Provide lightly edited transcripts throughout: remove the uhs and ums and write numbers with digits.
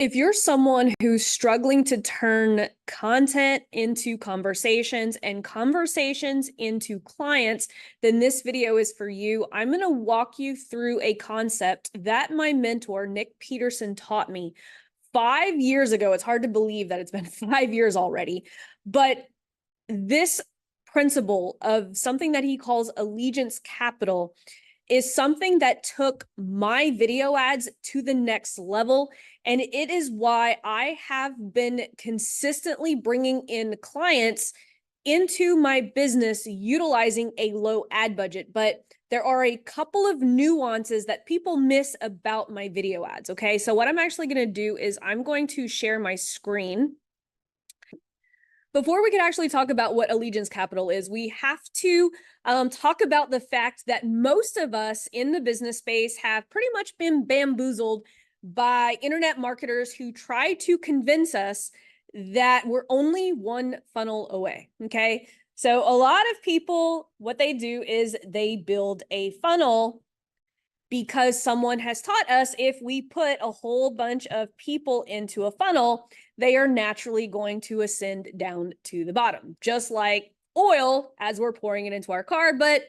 If you're someone who's struggling to turn content into conversations and conversations into clients, then this video is for you. I'm going to walk you through a concept that my mentor, Nick Peterson, taught me 5 years ago. It's hard to believe that it's been 5 years already, but this principle of something that he calls allegiance capital is something that took my video ads to the next level. And it is why I have been consistently bringing in clients into my business utilizing a low ad budget. But there are a couple of nuances that people miss about my video ads. Okay, so what I'm actually going to do is I'm going to share my screen. Before we could actually talk about what allegiance capital is, we have to talk about the fact that most of us in the business space have pretty much been bamboozled by internet marketers who try to convince us that we're only one funnel away, okay? So a lot of people, what they do is they build a funnel because someone has taught us if we put a whole bunch of people into a funnel, they are naturally going to ascend down to the bottom, just like oil as we're pouring it into our car. But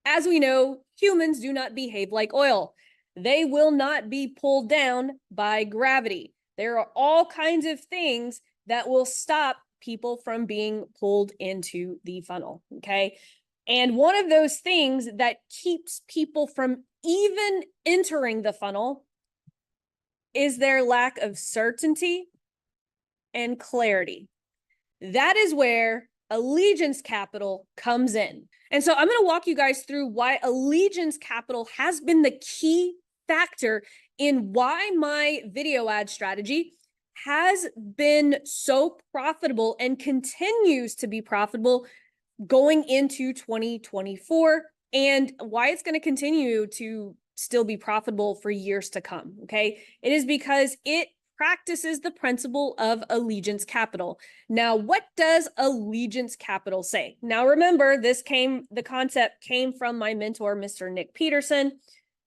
as we know, humans do not behave like oil. They will not be pulled down by gravity. There are all kinds of things that will stop people from being pulled into the funnel, okay? And one of those things that keeps people from even entering the funnel is their lack of certainty and clarity. That is where allegiance capital comes in. And so I'm going to walk you guys through why allegiance capital has been the key factor in why my video ad strategy has been so profitable and continues to be profitable going into 2024, and why it's going to continue to still be profitable for years to come, okay? It is because it practices the principle of allegiance capital. Now, what does allegiance capital say? Now, remember, the concept came from my mentor, Mr. Nick Peterson,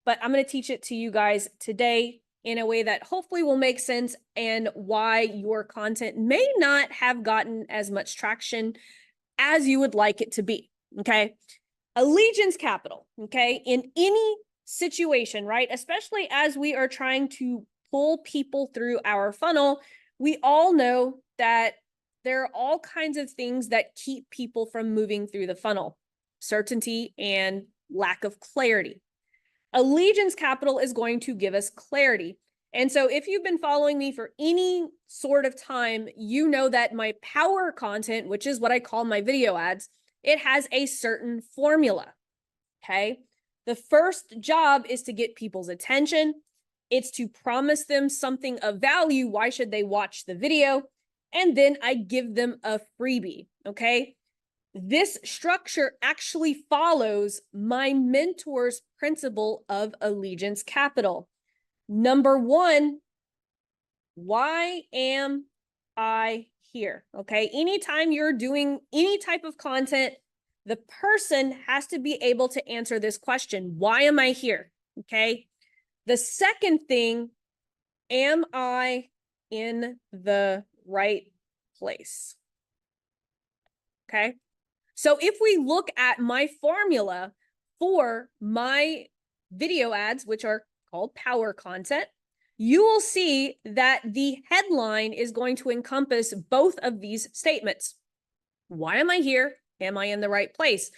but I'm going to teach it to you guys today in a way that hopefully will make sense and why your content may not have gotten as much traction as you would like it to be, okay? Allegiance capital, okay? In any situation, right? Especially as we are trying to pull people through our funnel, we all know that there are all kinds of things that keep people from moving through the funnel. Certainty and lack of clarity. Allegiance capital is going to give us clarity. And so if you've been following me for any sort of time, you know that my power content, which is what I call my video ads, it has a certain formula, okay? The first job is to get people's attention. It's to promise them something of value. Why should they watch the video? And then I give them a freebie, okay? This structure actually follows my mentor's principle of allegiance capital. Number one, why am I here? Okay, anytime you're doing any type of content, the person has to be able to answer this question. Why am I here? Okay. The second thing, am I in the right place? Okay. So if we look at my formula for my video ads, which are called power content, you will see that the headline is going to encompass both of these statements. Why am I here? Am I in the right place?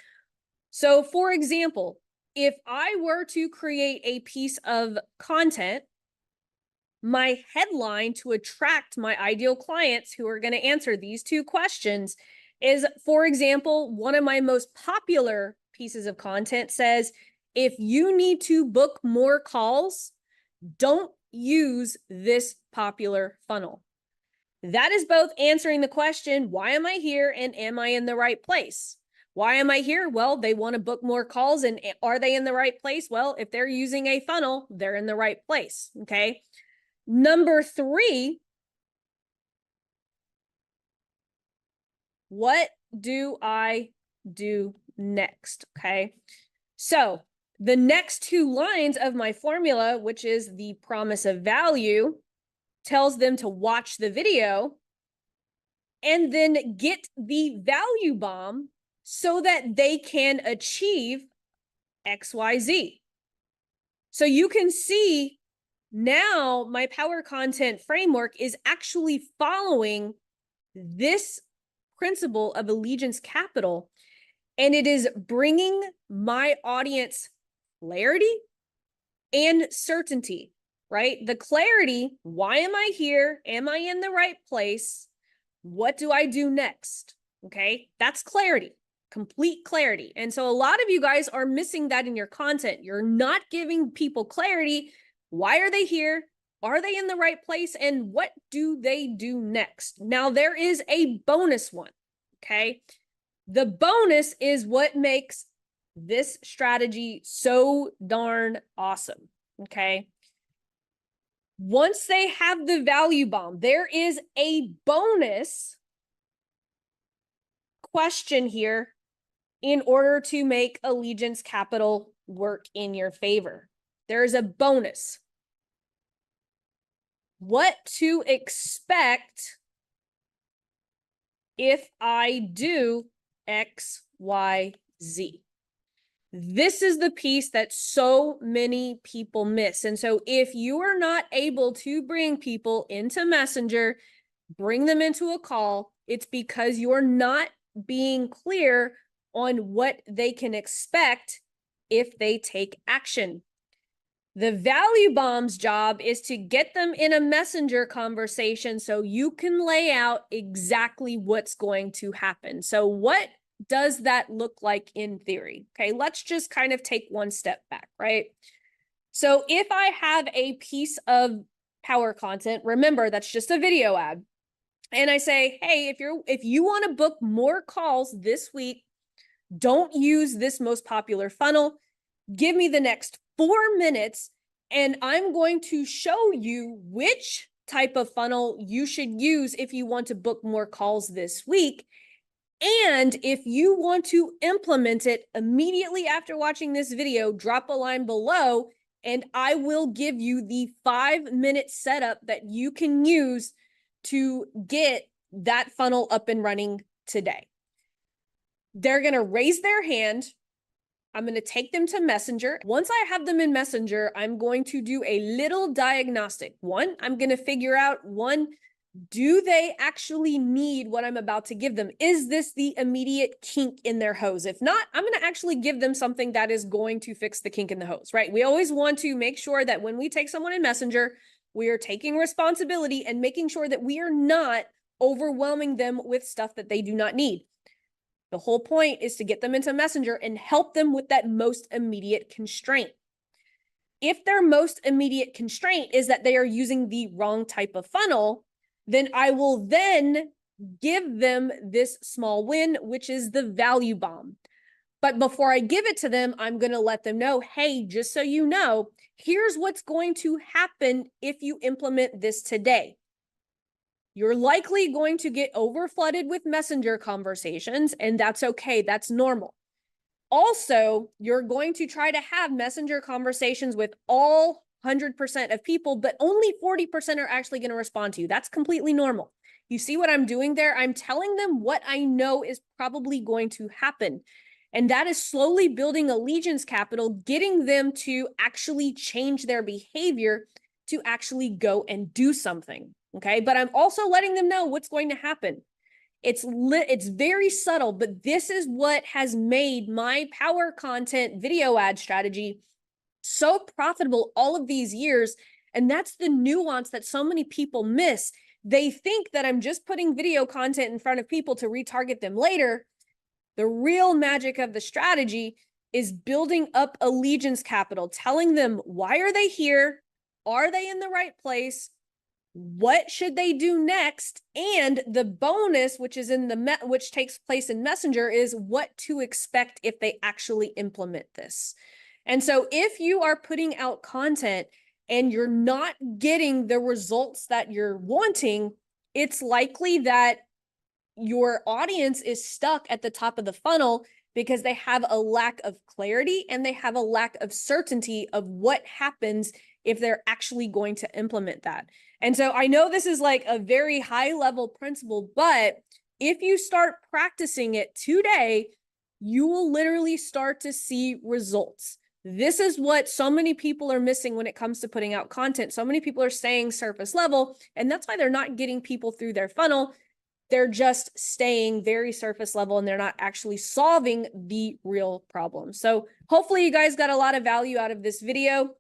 So for example, if I were to create a piece of content, my headline to attract my ideal clients who are going to answer these two questions is, for example, one of my most popular pieces of content says, if you need to book more calls, don't use this popular funnel. That is both answering the question, why am I here and am I in the right place? Why am I here? Well, they want to book more calls, and are they in the right place? Well, if they're using a funnel, they're in the right place, okay? Number three, what do I do next? Okay. So the next two lines of my formula, which is the promise of value, tells them to watch the video and then get the value bomb so that they can achieve XYZ. So you can see now my power content framework is actually following this principle of Allegiance Capital, and it is bringing my audience clarity and certainty, right? The clarity, why am I here? Am I in the right place? What do I do next? Okay, that's clarity, complete clarity. And so a lot of you guys are missing that in your content. You're not giving people clarity. Why are they here? Are they in the right place? And what do they do next? Now, there is a bonus one, okay? The bonus is what makes this strategy so darn awesome, okay? Once they have the value bomb, there is a bonus question here in order to make Allegiance Capital work in your favor. There is a bonus. What to expect if I do X, Y, Z. This is the piece that so many people miss. And so if you are not able to bring people into Messenger, bring them into a call, it's because you're not being clear on what they can expect if they take action. The value bomb's job is to get them in a Messenger conversation so you can lay out exactly what's going to happen. So what does that look like in theory? Okay, let's just kind of take one step back, right? So if I have a piece of power content, remember that's just a video ad. And I say, hey, if you want to book more calls this week, don't use this most popular funnel. Give me the next 4 minutes and I'm going to show you which type of funnel you should use if you want to book more calls this week. And if you want to implement it immediately after watching this video, drop a line below and I will give you the 5-minute setup that you can use to get that funnel up and running today. They're going to raise their hand. I'm going to take them to Messenger. Once I have them in Messenger, I'm going to do a little diagnostic. One, I'm going to figure out, do they actually need what I'm about to give them? Is this the immediate kink in their hose? If not, I'm going to actually give them something that is going to fix the kink in the hose, right? We always want to make sure that when we take someone in Messenger, we are taking responsibility and making sure that we are not overwhelming them with stuff that they do not need. The whole point is to get them into Messenger and help them with that most immediate constraint. If their most immediate constraint is that they are using the wrong type of funnel, then I will then give them this small win, which is the value bomb. But before I give it to them, I'm going to let them know, hey, just so you know, here's what's going to happen if you implement this today. You're likely going to get overflooded with Messenger conversations, and that's okay. That's normal. Also, you're going to try to have Messenger conversations with all 100% of people, but only 40% are actually going to respond to you. That's completely normal. You see what I'm doing there? I'm telling them what I know is probably going to happen. And that is slowly building Allegiance Capital, getting them to actually change their behavior to actually go and do something. Okay. But I'm also letting them know what's going to happen. It's very subtle, but this is what has made my power content video ad strategy so profitable all of these years. And that's the nuance that so many people miss. They think that I'm just putting video content in front of people to retarget them later. The real magic of the strategy is building up Allegiance Capital, telling them, why are they here? Are they in the right place? What should they do next? And the bonus, which is which takes place in Messenger, is what to expect if they actually implement this. And so if you are putting out content and you're not getting the results that you're wanting, it's likely that your audience is stuck at the top of the funnel because they have a lack of clarity and they have a lack of certainty of what happens if they're actually going to implement that. And so I know this is like a very high level principle, but if you start practicing it today, you will literally start to see results. This is what so many people are missing when it comes to putting out content. So many people are staying surface level, and that's why they're not getting people through their funnel. They're just staying very surface level and they're not actually solving the real problem. So hopefully you guys got a lot of value out of this video.